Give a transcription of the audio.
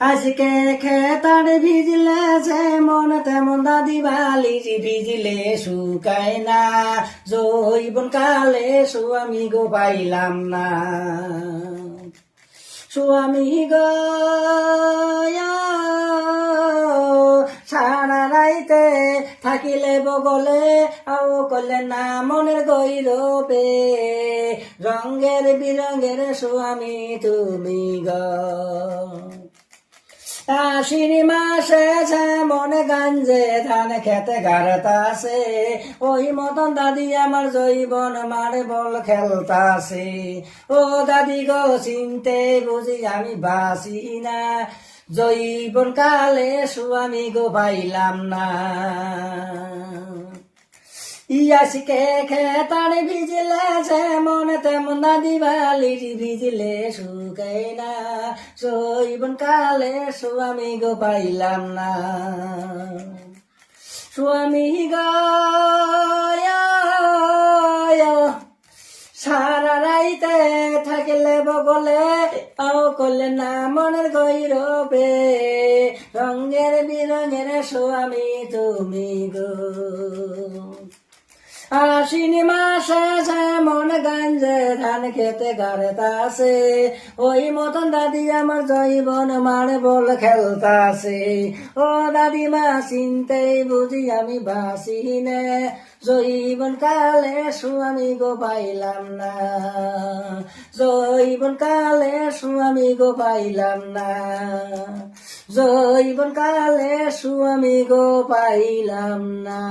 আজকে খেতার ভিজলে যেমন তেমন দাদি বালির ভিজলে শুকায় না, জৈবন কালে স্বামী গো পাইলাম না। স্বামী গো সারা রাইতে থাকিলে বগলে আও করলে না মনের গৈরবে, রঙের বিরঙের স্বামী তুমি গো। আশ্বিন মাসে যেমন গাঞ্জে ধান খেতে গাড়তাছে, ওই মতন দাদি আমার জৈবন মারে বল খেলতাছে। ও দাদি গো চিনতে বুঝি আমি বাসি না, জৈবন কালে স্বামী গো পাইলাম না। ইয়াসিকে খেতার ভিজলে যেমন তেমন দাদি বালির ভিজলে শুকায় না, জৈবন কালে স্বামী গো পাইলাম না। স্বামী গো সারা রাইতে থাকিলে বগলে আও করলে না মনের গৈরবে, রঙের বিরঙের স্বামী তুমি গো। আশ্বিন মাসে যেমন গাঞ্জে ধান খেতে গাড়তাছে, ওই মতন দাদি আমার জৈবন মারে বল খেলতাছে। ও দাদিমা চিনতেই বুঝি আমি বাসি নে, জৈবন কালে স্বামী গো পাইলাম না, জৈবন কালে স্বামী গো পাইলাম না, জৈবন কালে স্বামী গো পাইলাম না।